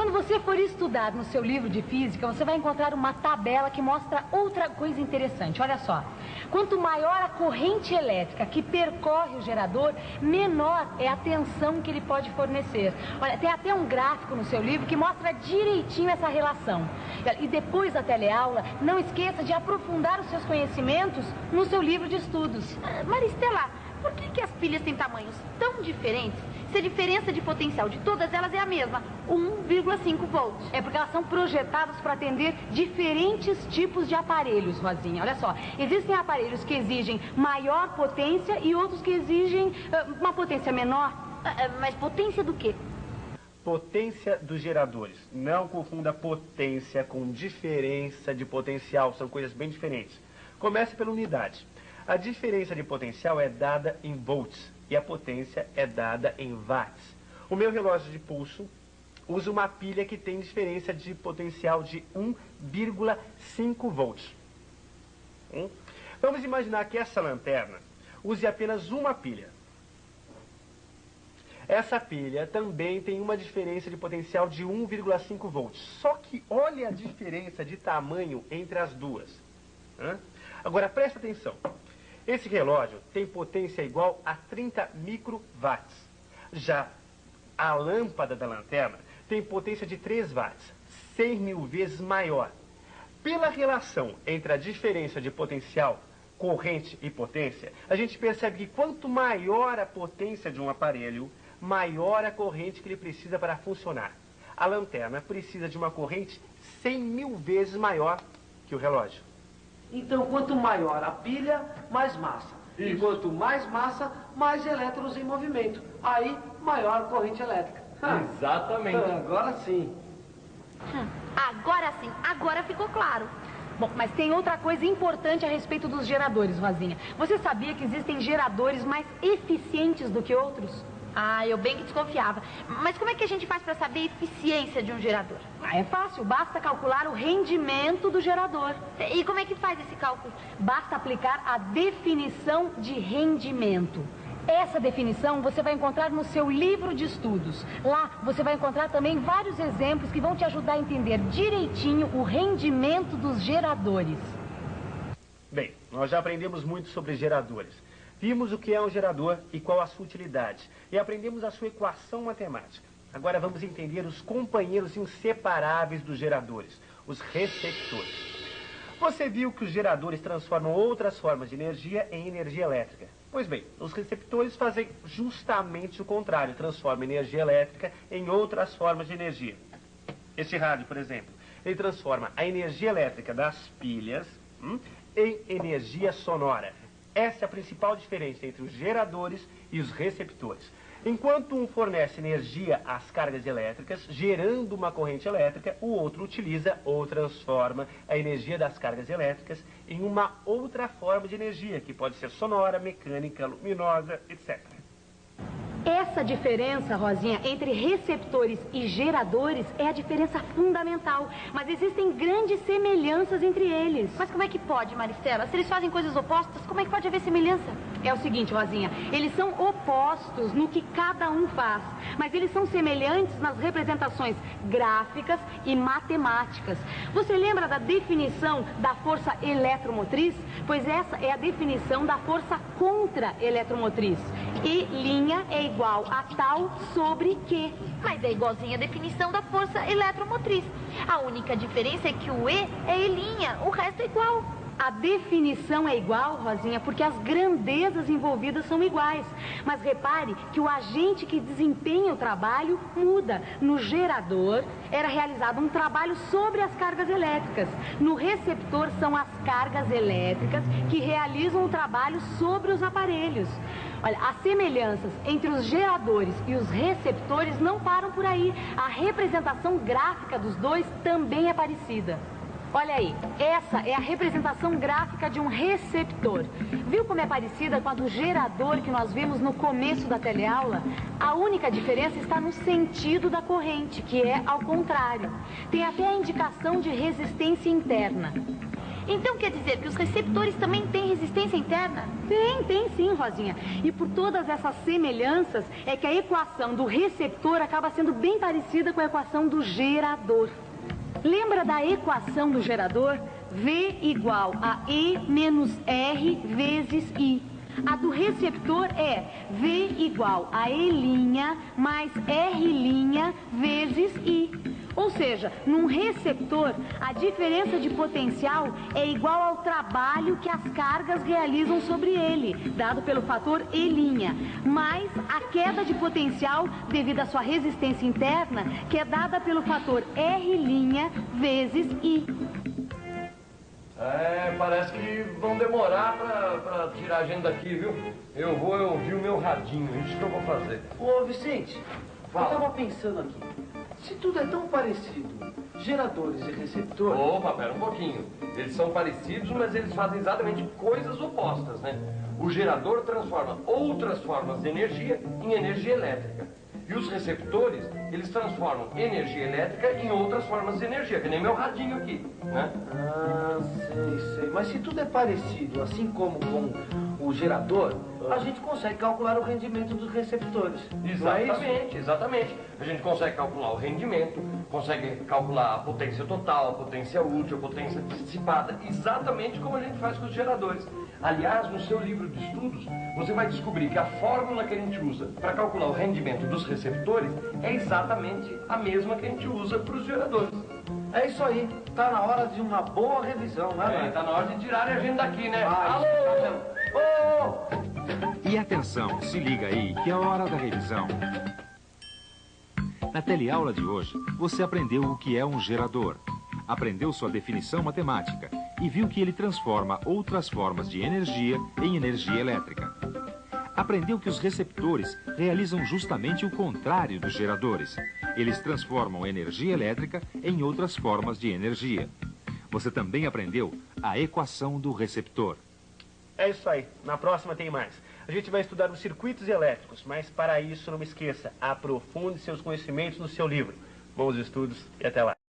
quando você for estudar no seu livro de física, você vai encontrar uma tabela que mostra outra coisa interessante. Olha só. Quanto maior a corrente elétrica que percorre o gerador, menor é a tensão que ele pode fornecer. Olha, tem até um gráfico no seu livro que mostra direitinho essa relação. E depois da teleaula, não esqueça de aprofundar os seus conhecimentos no seu livro de estudos. Maristela, por que as pilhas têm tamanhos tão diferentes se a diferença de potencial de todas elas é a mesma, 1,5 volts? É porque elas são projetadas para atender diferentes tipos de aparelhos, Rosinha. Olha só, existem aparelhos que exigem maior potência e outros que exigem uma potência menor. Mas potência do quê? Potência dos geradores. Não confunda potência com diferença de potencial, são coisas bem diferentes. Comece pela unidade. A diferença de potencial é dada em volts e a potência é dada em watts. O meu relógio de pulso usa uma pilha que tem diferença de potencial de 1,5 volts. Vamos imaginar que essa lanterna use apenas uma pilha. Essa pilha também tem uma diferença de potencial de 1,5 volts. Só que olha a diferença de tamanho entre as duas. Agora presta atenção. Esse relógio tem potência igual a 30 microwatts. Já a lâmpada da lanterna tem potência de 3 watts, 100 mil vezes maior. Pela relação entre a diferença de potencial, corrente e potência, a gente percebe que quanto maior a potência de um aparelho, maior a corrente que ele precisa para funcionar. A lanterna precisa de uma corrente 100 mil vezes maior que o relógio. Então, quanto maior a pilha, mais massa. Isso. E quanto mais massa, mais elétrons em movimento. Aí, maior a corrente elétrica. Exatamente. Agora sim. Agora sim, agora ficou claro. Bom, mas tem outra coisa importante a respeito dos geradores, Rosinha. Você sabia que existem geradores mais eficientes do que outros? Eu bem que desconfiava. Mas como é que a gente faz para saber a eficiência de um gerador? É fácil, basta calcular o rendimento do gerador. E como é que faz esse cálculo? Basta aplicar a definição de rendimento. Essa definição você vai encontrar no seu livro de estudos. Lá você vai encontrar também vários exemplos que vão te ajudar a entender direitinho o rendimento dos geradores. Bem, nós já aprendemos muito sobre geradores. Vimos o que é um gerador e qual a sua utilidade. E aprendemos a sua equação matemática. Agora vamos entender os companheiros inseparáveis dos geradores, os receptores. Você viu que os geradores transformam outras formas de energia em energia elétrica. Pois bem, os receptores fazem justamente o contrário, transformam energia elétrica em outras formas de energia. Este rádio, por exemplo, ele transforma a energia elétrica das pilhas em energia sonora. Essa é a principal diferença entre os geradores e os receptores. Enquanto um fornece energia às cargas elétricas, gerando uma corrente elétrica, o outro utiliza ou transforma a energia das cargas elétricas em uma outra forma de energia, que pode ser sonora, mecânica, luminosa, etc. Essa diferença, Rosinha, entre receptores e geradores é a diferença fundamental. Mas existem grandes semelhanças entre eles. Mas como é que pode, Maristela? Se eles fazem coisas opostas, como é que pode haver semelhança? É o seguinte, Rosinha, eles são opostos no que cada um faz, mas eles são semelhantes nas representações gráficas e matemáticas. Você lembra da definição da força eletromotriz? Pois essa é a definição da força contra-eletromotriz. E linha é igual a tal sobre que. Mas é igualzinha a definição da força eletromotriz. A única diferença é que o E é E', o resto é igual. A definição é igual, Rosinha, porque as grandezas envolvidas são iguais. Mas repare que o agente que desempenha o trabalho muda. No gerador, era realizado um trabalho sobre as cargas elétricas. No receptor, são as cargas elétricas que realizam o trabalho sobre os aparelhos. Olha, as semelhanças entre os geradores e os receptores não param por aí. A representação gráfica dos dois também é parecida. Olha aí, essa é a representação gráfica de um receptor. Viu como é parecida com a do gerador que nós vimos no começo da teleaula? A única diferença está no sentido da corrente, que é ao contrário. Tem até a indicação de resistência interna. Então quer dizer que os receptores também têm resistência interna? Tem sim, Rosinha. E por todas essas semelhanças é que a equação do receptor acaba sendo bem parecida com a equação do gerador. Lembra da equação do gerador? V igual a E menos R vezes I. A do receptor é V igual a E' mais R' vezes I. Ou seja, num receptor, a diferença de potencial é igual ao trabalho que as cargas realizam sobre ele, dado pelo fator E', mais a queda de potencial devido à sua resistência interna, que é dada pelo fator R' vezes I. Parece que vão demorar pra tirar a gente daqui, viu? Eu vou ouvir o meu radinho, isso que eu vou fazer. Ô, Vicente, Fala. eu tava pensando aqui. Se tudo é tão parecido, geradores e receptores... Opa, pera um pouquinho. Eles são parecidos, mas eles fazem exatamente coisas opostas, né? O gerador transforma outras formas de energia em energia elétrica. E os receptores, eles transformam energia elétrica em outras formas de energia, que nem meu radinho aqui, né? Ah, sei. Mas se tudo é parecido, assim como com o gerador, a gente consegue calcular o rendimento dos receptores. Não é isso? Exatamente. A gente consegue calcular o rendimento, consegue calcular a potência total, a potência útil, a potência dissipada, exatamente como a gente faz com os geradores. Aliás, no seu livro de estudos, você vai descobrir que a fórmula que a gente usa para calcular o rendimento dos receptores é exatamente a mesma que a gente usa para os geradores. É isso aí. Tá na hora de uma boa revisão, né? Tá na hora de tirarem a gente daqui, né? Alô! E atenção, se liga aí, que é a hora da revisão. Na teleaula de hoje, você aprendeu o que é um gerador. Aprendeu sua definição matemática e viu que ele transforma outras formas de energia em energia elétrica. Aprendeu que os receptores realizam justamente o contrário dos geradores. Eles transformam energia elétrica em outras formas de energia. Você também aprendeu a equação do receptor. É isso aí. Na próxima tem mais. A gente vai estudar os circuitos elétricos, mas para isso, não esqueça, aprofunde seus conhecimentos no seu livro. Bons estudos e até lá.